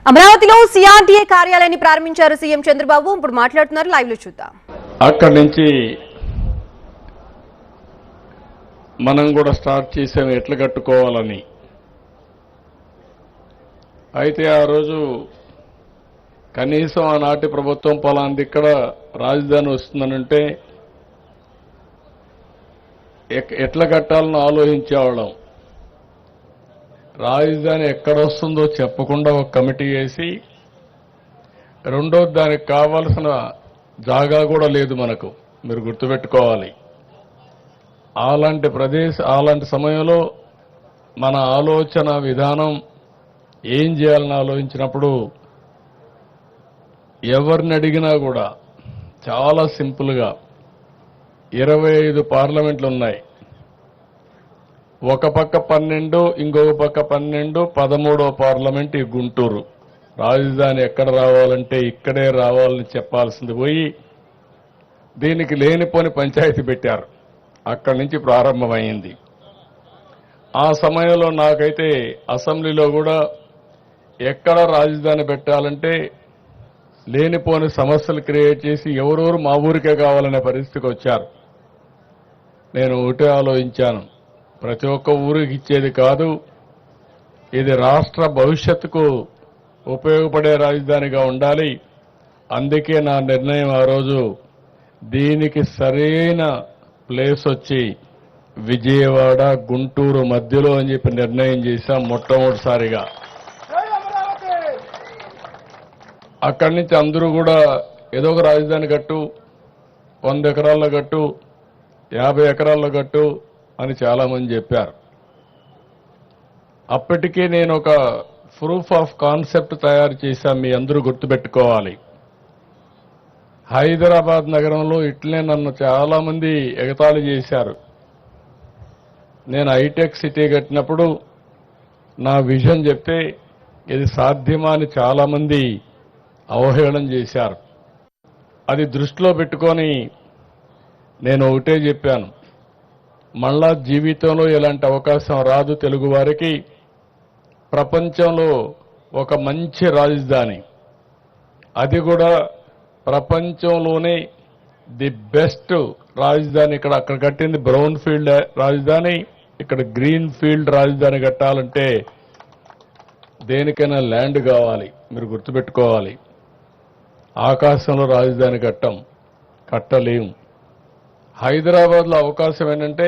అమరావతిలో సిఆర్డీఏ కార్యాలయాన్ని ప్రారంభించారు సీఎం చంద్రబాబు. ఇప్పుడు మాట్లాడుతున్నారు, లైవ్ లో చూద్దాం. అక్కడి నుంచి మనం కూడా స్టార్ట్ చేసాం ఎట్లా కట్టుకోవాలని. అయితే ఆ రోజు కనీసం ఆనాటి ప్రభుత్వం పలాంది ఇక్కడ రాజధాని వస్తుందనంటే ఎట్లా కట్టాలని ఆలోచించేవాళ్ళం. రాజధాని ఎక్కడ వస్తుందో చెప్పకుండా ఒక కమిటీ వేసి, రెండోది దానికి కావాల్సిన జాగా కూడా లేదు మనకు, మీరు గుర్తుపెట్టుకోవాలి. అలాంటి సమయంలో మన ఆలోచన విధానం ఏం చేయాలని ఆలోచించినప్పుడు ఎవరిని అడిగినా కూడా చాలా సింపుల్గా 25 పార్లమెంట్లు ఉన్నాయి. ఒక పక్క 12, ఇంకొక పక్క 12, 13వ పార్లమెంట్ ఈ గుంటూరు. రాజధాని ఎక్కడ రావాలంటే ఇక్కడే రావాలని చెప్పాల్సింది పోయి దీనికి లేనిపోని పంచాయతీ పెట్టారు. అక్కడి నుంచి ప్రారంభమైంది. ఆ సమయంలో నాకైతే అసెంబ్లీలో కూడా ఎక్కడ రాజధాని పెట్టాలంటే లేనిపోని సమస్యలు క్రియేట్ చేసి ఎవరెవరు మా ఊరికే కావాలనే పరిస్థితికి వచ్చారు. నేను ఒకటే ఆలోచించాను, ప్రతి ఒక్క ఊరికి ఇచ్చేది కాదు, ఇది రాష్ట్ర భవిష్యత్తుకు ఉపయోగపడే రాజధానిగా ఉండాలి. అందుకే నా నిర్ణయం ఆ రోజు దీనికి సరైన ప్లేస్ వచ్చి విజయవాడ గుంటూరు మధ్యలో అని చెప్పి నిర్ణయం చేశాం మొట్టమొదటిసారిగా. అక్కడి నుంచి అందరూ కూడా ఏదో ఒక రాజధాని కట్టు, 100 ఎకరాల్లో కట్టు, 50 ఎకరాల్లో కట్టు అని చాలామంది చెప్పారు. అప్పటికే నేను ఒక ప్రూఫ్ ఆఫ్ కాన్సెప్ట్ తయారు చేశాను, మీ అందరూ గుర్తుపెట్టుకోవాలి. హైదరాబాద్ నగరంలో ఇట్లనే నన్ను చాలామంది ఎగతాళి చేశారు. నేను హైటెక్ సిటీ కట్టినప్పుడు నా విజన్ చెప్తే ఇది సాధ్యమా అని చాలామంది అవహేళన చేశారు. అది దృష్టిలో పెట్టుకొని నేను ఒకటే చెప్పాను, మళ్ళా జీవితంలో ఎలాంటి అవకాశం రాదు తెలుగు వారికి. ప్రపంచంలో ఒక మంచి రాజధాని, అది కూడా ప్రపంచంలోనే ది బెస్ట్ రాజధాని అక్కడ కట్టింది బ్రౌన్ ఫీల్డ్ రాజధాని, ఇక్కడ గ్రీన్ ఫీల్డ్ రాజధాని కట్టాలంటే దేనికైనా ల్యాండ్ కావాలి, మీరు గుర్తుపెట్టుకోవాలి. ఆకాశంలో రాజధాని కట్టలేము. హైదరాబాద్లో అవకాశం ఏంటంటే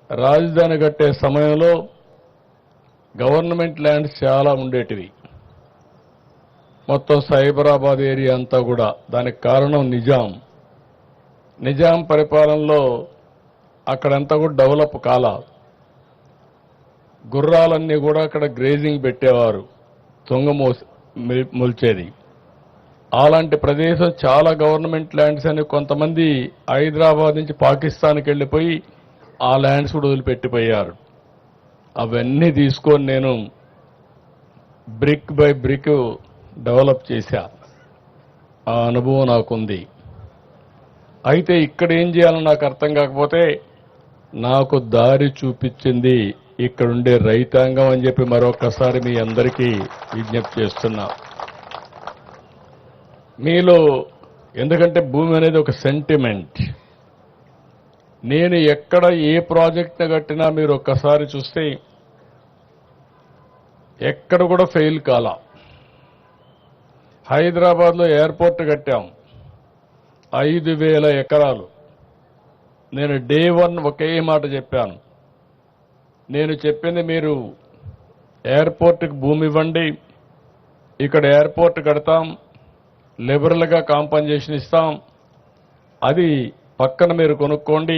రాజధాని కట్టే సమయంలో గవర్నమెంట్ ల్యాండ్స్ చాలా ఉండేటివి, మొత్తం సైబరాబాద్ ఏరియా అంతా కూడా. దానికి కారణం నిజాం పరిపాలనలో అక్కడంతా కూడా డెవలప్ కాలా. గుర్రాలన్నీ కూడా అక్కడ గ్రేజింగ్ పెట్టేవారు, మొల్చేది. అలాంటి ప్రదేశం చాలా గవర్నమెంట్ ల్యాండ్స్ అని కొంతమంది హైదరాబాద్ నుంచి పాకిస్తాన్కి వెళ్ళిపోయి ఆ ల్యాండ్స్ కూడా వదిలిపెట్టిపోయారు. అవన్నీ తీసుకొని నేను బ్రిక్ బై బ్రిక్ డెవలప్ చేశా. ఆ అనుభవం నాకుంది. అయితే ఇక్కడ ఏం చేయాలని నాకు అర్థం కాకపోతే నాకు దారి చూపించింది ఇక్కడుండే రైతాంగం అని చెప్పి మరొకసారి మీ అందరికీ విజ్ఞప్తి చేస్తున్నా. మీలో ఎందుకంటే భూమి అనేది ఒక సెంటిమెంట్. నేను ఎక్కడ ఏ ప్రాజెక్ట్ని కట్టినా మీరు ఒక్కసారి చూస్తే ఎక్కడ కూడా ఫెయిల్ కాలా. హైదరాబాద్లో ఎయిర్పోర్ట్ కట్టాం, 5,000 ఎకరాలు. నేను డే 1 ఒకే మాట చెప్పాను, నేను చెప్పింది మీరు ఎయిర్పోర్ట్కి భూమి ఇవ్వండి, ఇక్కడ ఎయిర్పోర్ట్ కడతాం, లిబరల్గా కాంపన్సేషన్ ఇస్తాం, అది పక్కన మీరు కొనుక్కోండి,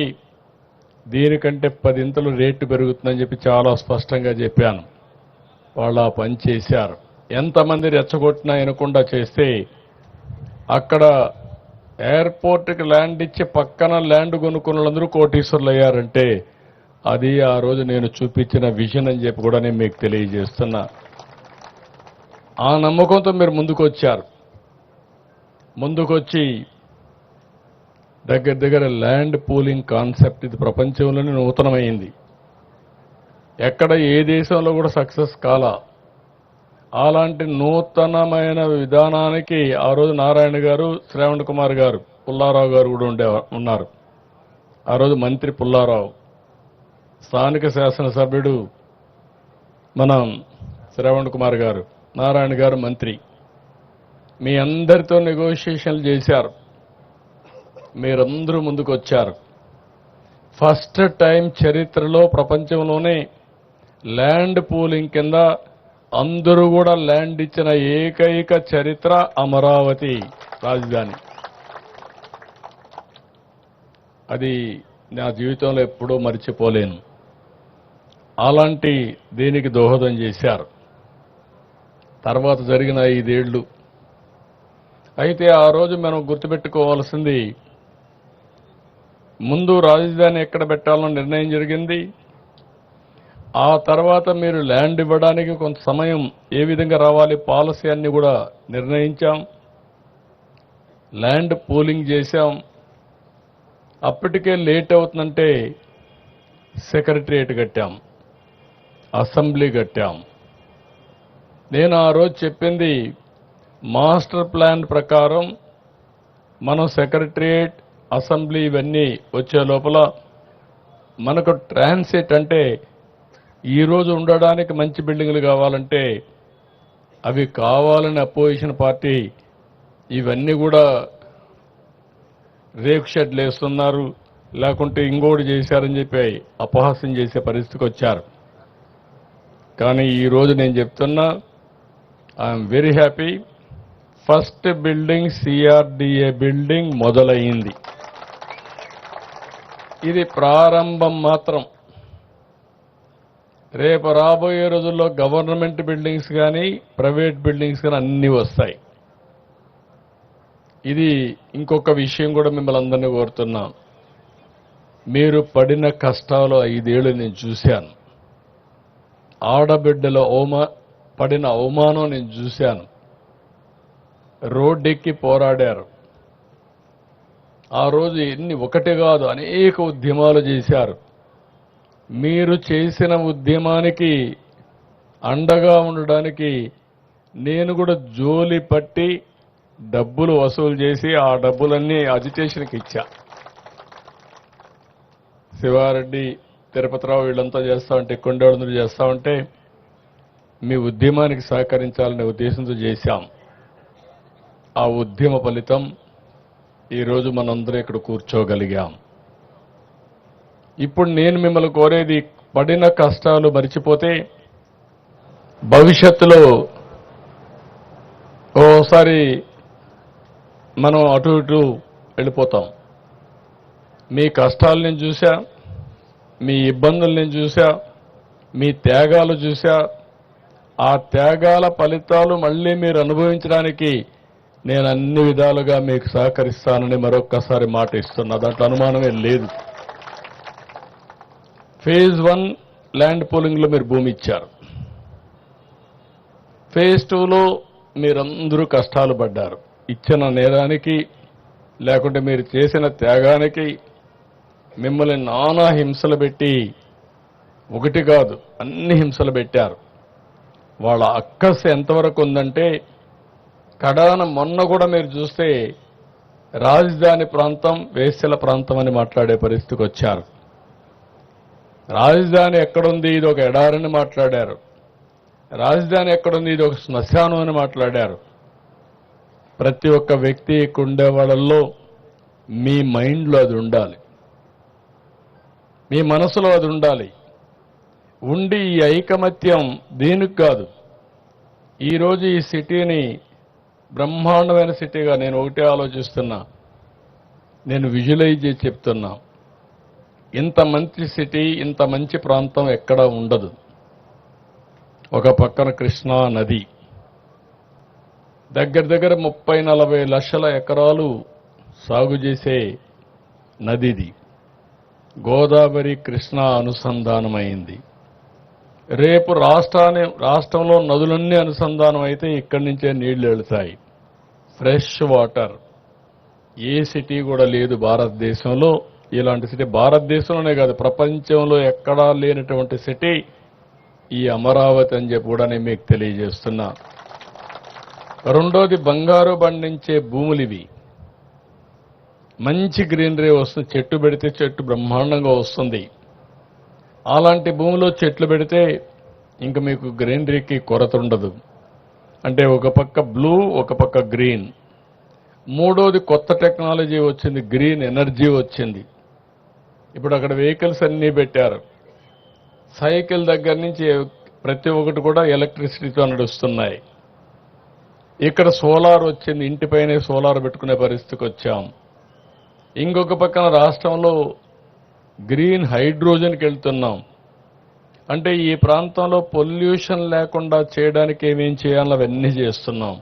దీనికంటే 10 ఇంతలు రేటు పెరుగుతుందని చెప్పి చాలా స్పష్టంగా చెప్పాను. వాళ్ళు ఆ పని చేశారు. ఎంతమంది రెచ్చగొట్టినా వినకుండా చేస్తే అక్కడ ఎయిర్పోర్ట్కి ల్యాండ్ ఇచ్చి పక్కన ల్యాండ్ కొనుక్కున్న వాళ్ళందరూ కోటీశ్వరులు అయ్యారంటే అది ఆ రోజు నేను చూపించిన విజన్ అని చెప్పి కూడా నేను మీకు తెలియజేస్తున్నా. ఆ నమ్మకంతో మీరు ముందుకొచ్చి దగ్గర ల్యాండ్ పూలింగ్ కాన్సెప్ట్ ఇది ప్రపంచంలోనే నూతనమైంది. ఎక్కడ ఏ దేశంలో కూడా సక్సెస్ కాలా. అలాంటి నూతనమైన విధానానికి ఆ రోజు నారాయణ గారు, శ్రావణ్ కుమార్ గారు, పుల్లారావు గారు కూడా ఉన్నారు. ఆ రోజు మంత్రి పుల్లారావు, స్థానిక శాసనసభ్యుడు మనం శ్రావణ్ కుమార్ గారు, నారాయణ గారు మంత్రి. మీ అందరితో నెగోషియేషన్లు చేశారు. మీరందరూ ముందుకు వచ్చారు. ఫస్ట్ టైం చరిత్రలో ప్రపంచంలోనే ల్యాండ్ పూలింగ్ కింద అందరూ కూడా ల్యాండ్ ఇచ్చిన ఏకైక చరిత్ర అమరావతి రాజధాని. అది నా జీవితంలో ఎప్పుడూ మర్చిపోలేను. అలాంటి దీనికి దోహదం చేశారు. తర్వాత జరిగిన 5 ఏళ్లు. అయితే ఆ రోజు మనం గుర్తుపెట్టుకోవాల్సింది, ముందు రాజధాని ఎక్కడ పెట్టాలో నిర్ణయం జరిగింది. ఆ తర్వాత మీరు ల్యాండ్ ఇవ్వడానికి కొంత సమయం ఏ విధంగా రావాలి, పాలసీ అన్ని కూడా నిర్ణయించాం. ల్యాండ్ పూలింగ్ చేశాం. అప్పటికే లేట్ అవుతుందంటే సెక్రటరియట్ కట్టాం, అసెంబ్లీ కట్టాం. నేను ఆ రోజు చెప్పింది, మాస్టర్ ప్లాన్ ప్రకారం మనం సెక్రటరియట్, అసెంబ్లీ ఇవన్నీ వచ్చే లోపల మనకు ట్రాన్సిట్ అంటే ఈరోజు ఉండడానికి మంచి బిల్డింగులు కావాలంటే అవి కావాలని అపోజిషన్ పార్టీ ఇవన్నీ కూడా రేకు షెడ్లు వేస్తున్నారు, లేకుంటే ఇంకోటి చేశారని చెప్పి అపహాస్యం చేసే పరిస్థితికి వచ్చారు. కానీ ఈరోజు నేను చెప్తున్నా, I'm very happy. First building CRDA building మొదలైంది. ఇది ప్రారంభం మాత్రం. రేపు రాబోయే రోజుల్లో గవర్నమెంట్ బిల్డింగ్స్ కానీ ప్రైవేట్ బిల్డింగ్స్ కానీ అన్నీ వస్తాయి. ఇది ఇంకొక విషయం కూడా మిమ్మల్ని అందరినీ కోరుతున్నాం. మీరు పడిన కష్టాలు 5 ఏళ్ళు నేను చూశాను. ఆడబిడ్డల పడిన అవమానం నేను చూశాను. రోడ్డెక్కి పోరాడారు. ఆ రోజు ఒకటి కాదు అనేక ఉద్యమాలు చేశారు. మీరు చేసిన ఉద్యమానికి అండగా ఉండడానికి నేను కూడా జోలి పట్టి డబ్బులు వసూలు చేసి ఆ డబ్బులన్నీ అజిటేషన్కి ఇచ్చా. శివారెడ్డి, తిరుపతిరావు వీళ్ళంతా చేస్తా ఉంటే, కొండేళ్ళందరూ చేస్తా ఉంటే మీ ఉద్యమానికి సహకరించాలనే ఉద్దేశంతో చేశాం. ఆ ఉద్యమ ఫలితం ఈరోజు మనందరం ఇక్కడ కూర్చోగలిగాం. ఇప్పుడు నేను మిమ్మల్ని కోరేది, పడిన కష్టాలు మరిచిపోతే భవిష్యత్తులో ఓసారి మనం అటు ఇటు వెళ్ళిపోతాం. మీ కష్టాలు నేను చూశా, మీ ఇబ్బందులు నేను చూశా, మీ త్యాగాలు చూశా. ఆ త్యాగాల ఫలితాలు మళ్ళీ మీరు అనుభవించడానికి నేను అన్ని విధాలుగా మీకు సహకరిస్తానని మరొక్కసారి మాట ఇస్తున్నా. దాంట్లో అనుమానమే లేదు. ఫేజ్ 1 ల్యాండ్ పూలింగ్లో మీరు భూమి ఇచ్చారు. ఫేజ్ 2లో మీరందరూ కష్టాలు పడ్డారు. ఇచ్చిన నేరానికి, లేకుంటే మీరు చేసిన త్యాగానికి మిమ్మల్ని నానా హింసలు పెట్టి, ఒకటి కాదు అన్ని హింసలు పెట్టారు. వాళ్ళ అక్కసు ఎంతవరకు ఉందంటే, కడాన మొన్న కూడా మీరు చూస్తే రాజధాని ప్రాంతం వేశ్యల ప్రాంతం అని మాట్లాడే పరిస్థితికి వచ్చారు. రాజధాని ఎక్కడుంది, ఇది ఒక ఎడారని మాట్లాడారు. రాజధాని ఎక్కడుంది, ఇది ఒక శ్మశానం అని మాట్లాడారు. ప్రతి ఒక్క వ్యక్తి ఉండే వాళ్ళల్లో మీ మైండ్లో అది ఉండాలి, మీ మనసులో అది ఉండాలి. ఉండి ఈ ఐకమత్యం దీనికి కాదు. ఈరోజు ఈ సిటీని బ్రహ్మాండమైన సిటీగా నేను ఒకటే ఆలోచిస్తున్నా, నేను విజువలైజ్ చేసి చెప్తున్నా. ఇంత మంచి సిటీ, ఇంత మంచి ప్రాంతం ఎక్కడా ఉండదు. ఒక పక్కన కృష్ణా నది, దగ్గర 30-40 లక్షల ఎకరాలు సాగు చేసే నదిది. గోదావరి కృష్ణా అనుసంధానమైంది. రేపు రాష్ట్రంలో నదులన్నీ అనుసంధానం అయితే ఇక్కడి నుంచే నీళ్లు వెళతాయి. Fresh water. ఏ సిటీ కూడా లేదు భారతదేశంలో ఇలాంటి సిటీ. భారతదేశంలోనే కాదు, ప్రపంచంలో ఎక్కడా లేనటువంటి సిటీ ఈ అమరావతి అని చెప్పి కూడా నేను మీకు తెలియజేస్తున్నా. రెండోది బంగారు పండించే భూములు ఇవి. మంచి గ్రీనరీ వస్తుంది, చెట్టు పెడితే చెట్టు బ్రహ్మాండంగా వస్తుంది. అలాంటి భూమిలో చెట్లు పెడితే ఇంక మీకు గ్రీనరీకి కొరత ఉండదు. అంటే ఒక పక్క బ్లూ, ఒక పక్క గ్రీన్. మూడోది కొత్త టెక్నాలజీ వచ్చింది, గ్రీన్ ఎనర్జీ వచ్చింది. ఇప్పుడు అక్కడ వెహికల్స్ అన్నీ పెట్టారు. సైకిల్ దగ్గర నుంచి ప్రతి ఒక్కటి కూడా ఎలక్ట్రిసిటీతో నడుస్తున్నాయి. ఇక్కడ సోలార్ వచ్చింది, ఇంటిపైనే సోలార్ పెట్టుకునే పరిస్థితికి వచ్చాం. ఇంకొక పక్కన రాష్ట్రంలో గ్రీన్ హైడ్రోజన్కి వెళ్తున్నాం. అంటే ఈ ప్రాంతంలో పొల్యూషన్ లేకుండా చేయడానికి ఏమేం చేయాలో అవన్నీ చేస్తున్నాం.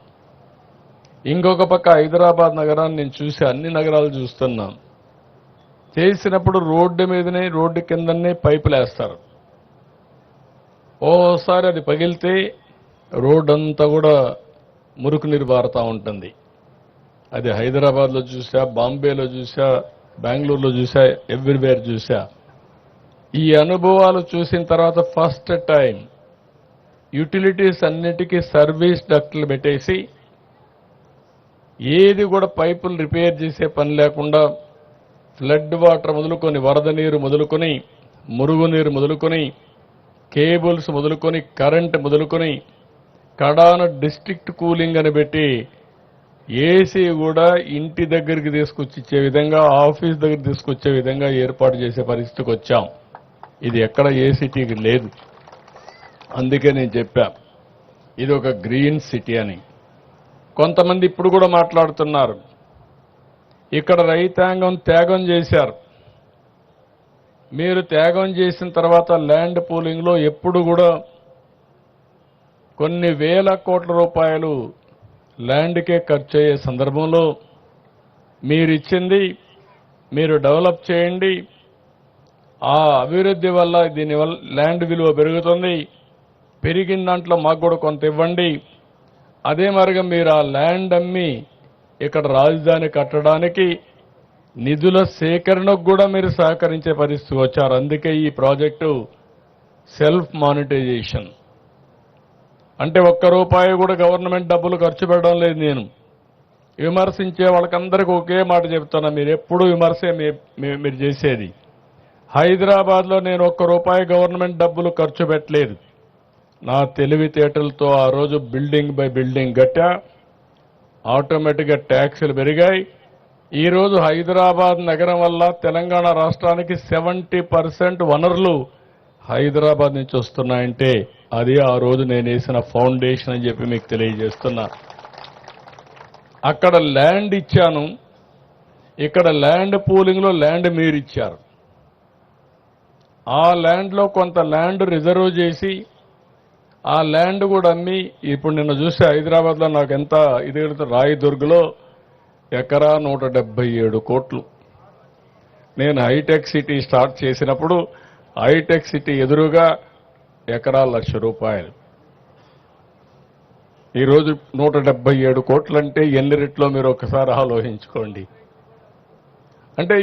ఇంకొక పక్క హైదరాబాద్ నగరాన్ని నేను చూసి అన్ని నగరాలు చూస్తున్నాం. చేసినప్పుడు రోడ్డు మీదనే, రోడ్డు కిందనే పైపులు వేస్తారు. ఓసారి అది పగిలితే రోడ్డు అంతా కూడా మురుకు నీరు పారుతూ ఉంటుంది. అది హైదరాబాద్లో చూసా, బాంబేలో చూసా, బెంగళూరులో చూసా, ఎవ్రీవేర్ చూసా. ఈ అనుభవాలు చూసిన తర్వాత ఫస్ట్ టైం యూటిలిటీస్ అన్నిటికీ సర్వీస్ డక్ట్లు పెట్టేసి ఏది కూడా పైపులు రిపేర్ చేసే పని లేకుండా ఫ్లడ్ వాటర్ మొదలుకొని, వరద నీరు మొదలుకొని, మురుగునీరు మొదలుకొని, కేబుల్స్ మొదలుకొని, కరెంట్ మొదలుకొని, కడాన డిస్ట్రిక్ట్ కూలింగ్ అని పెట్టి ఏసీ కూడా ఇంటి దగ్గరికి తీసుకొచ్చి ఇచ్చే విధంగా, ఆఫీస్ దగ్గర తీసుకొచ్చే విధంగా ఏర్పాటు చేసే పరిస్థితికి వచ్చాం. ఇది ఎక్కడ ఏ సిటీకి లేదు. అందుకే నేను చెప్పా ఇది ఒక గ్రీన్ సిటీ అని. కొంతమంది ఇప్పుడు కూడా మాట్లాడుతున్నారు, ఇక్కడ రైతాంగం త్యాగం చేశారు. మీరు త్యాగం చేసిన తర్వాత ల్యాండ్ పూలింగ్లో ఎప్పుడు కూడా కొన్ని వేల కోట్ల రూపాయలు ల్యాండ్కే ఖర్చు అయ్యే సందర్భంలో మీరిచ్చింది మీరు డెవలప్ చేయండి, ఆ అభివృద్ధి వల్ల దీనివల్ల ల్యాండ్ విలువ పెరుగుతుంది, పెరిగిన దాంట్లో మాకు కూడా కొంత ఇవ్వండి. అదే మరిగా మీరు ఆ ల్యాండ్ అమ్మి ఇక్కడ రాజధాని కట్టడానికి నిధుల సేకరణకు కూడా మీరు సహకరించే పరిస్థితి వచ్చారు. అందుకే ఈ ప్రాజెక్టు సెల్ఫ్ మానిటైజేషన్. అంటే ఒక్క రూపాయి కూడా గవర్నమెంట్ డబ్బులు ఖర్చు పెట్టడం లేదు. నేను విమర్శించే వాళ్ళకందరికీ ఒకే మాట చెప్తున్నా, మీరు ఎప్పుడూ విమర్శే మీరు చేసేది. హైదరాబాద్లో నేను ఒక్క రూపాయి గవర్నమెంట్ డబ్బులు ఖర్చు పెట్టలేదు. నా తెలివితేటలతో ఆ రోజు బిల్డింగ్ బై బిల్డింగ్ కట్టా. ఆటోమేటిక్గా ట్యాక్సులు పెరిగాయి. ఈరోజు హైదరాబాద్ నగరం వల్ల తెలంగాణ రాష్ట్రానికి 70% వనరులు హైదరాబాద్ నుంచి వస్తున్నాయంటే అది ఆ రోజు నేను వేసిన ఫౌండేషన్ అని చెప్పి మీకు తెలియజేస్తున్నా. అక్కడ ల్యాండ్ ఇచ్చాను, ఇక్కడ ల్యాండ్ పూలింగ్లో ల్యాండ్ మీరు ఇచ్చారు. ఆ ల్యాండ్లో కొంత ల్యాండ్ రిజర్వ్ చేసి ఆ ల్యాండ్ కూడా అమ్మి, ఇప్పుడు నిన్న చూస్తే హైదరాబాద్లో నాకు ఎంత ఇది రాయదుర్గ్లో ఎకరా 177 కోట్లు. నేను హైటెక్ సిటీ స్టార్ట్ చేసినప్పుడు హైటెక్ సిటీ ఎదురుగా ఎకరా 1,00,000 రూపాయలు. ఈరోజు 177 కోట్లంటే ఎన్ని రెట్లో మీరు ఒకసారి ఆలోచించుకోండి. అంటే